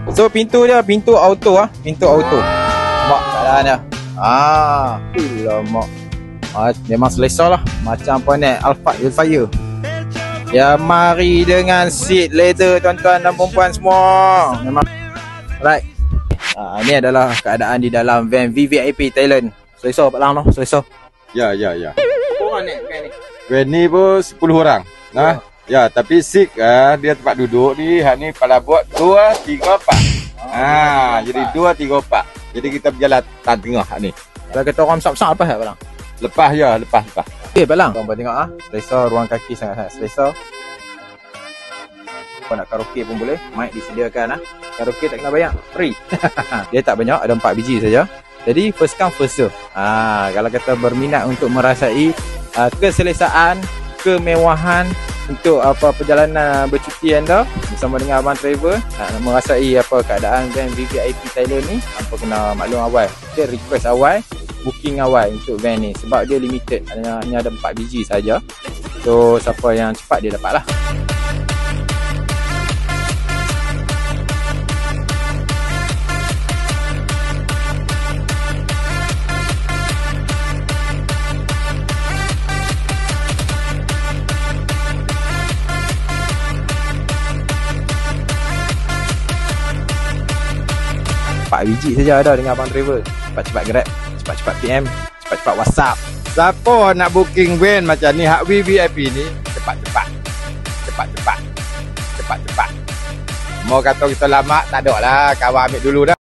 So pintu dia pintu auto pintu auto. Nampak keadaan dia. Alamak. Memang selesa lah. Macam apa ni, Alphard Hellfire. Ya, mari dengan seat leather tuan-tuan dan perempuan semua. Memang right. Ini adalah keadaan di dalam van VVIP Thailand. Selesa Pak Lang tu, selesa. Ya. Berapa orang ni van ni? Van ni pun 10 orang. Nah. Ya, tapi seat dia tempat duduk ni, hak ni pada buat 2, 3, 4. Jadi 2, 3, 4. Jadi kita berjalan tengah hak ni. Kalau kata orang besar-besar lepas tak Pak Lang? Lepas. Okey Pak Lang, tuan-tuan tengok selesa, ruang kaki sangat-sangat selesa. Kau nak karaoke pun boleh, mic disediakan Karaoke tak kena bayar, free. Dia tak banyak, ada 4 biji saja. Jadi first come first serve. Kalau kata berminat untuk merasai keselesaan, kemewahan untuk perjalanan bercuti anda bersama dengan Abang Travel, nak merasai keadaan van VVIP Thailand ni, kena maklum awal. Kita request awal, booking awal untuk van ni sebab dia limited, hanya ada 4 biji saja. So siapa yang cepat dia dapat lah. Empat biji saja ada dengan Abang Travel. Cepat-cepat Grab, cepat-cepat PM, cepat-cepat WhatsApp. Siapa nak booking van macam ni, hak VVIP ni, cepat-cepat. Mau kata kita lama, tak ada lah. Kawan ambil dulu dah.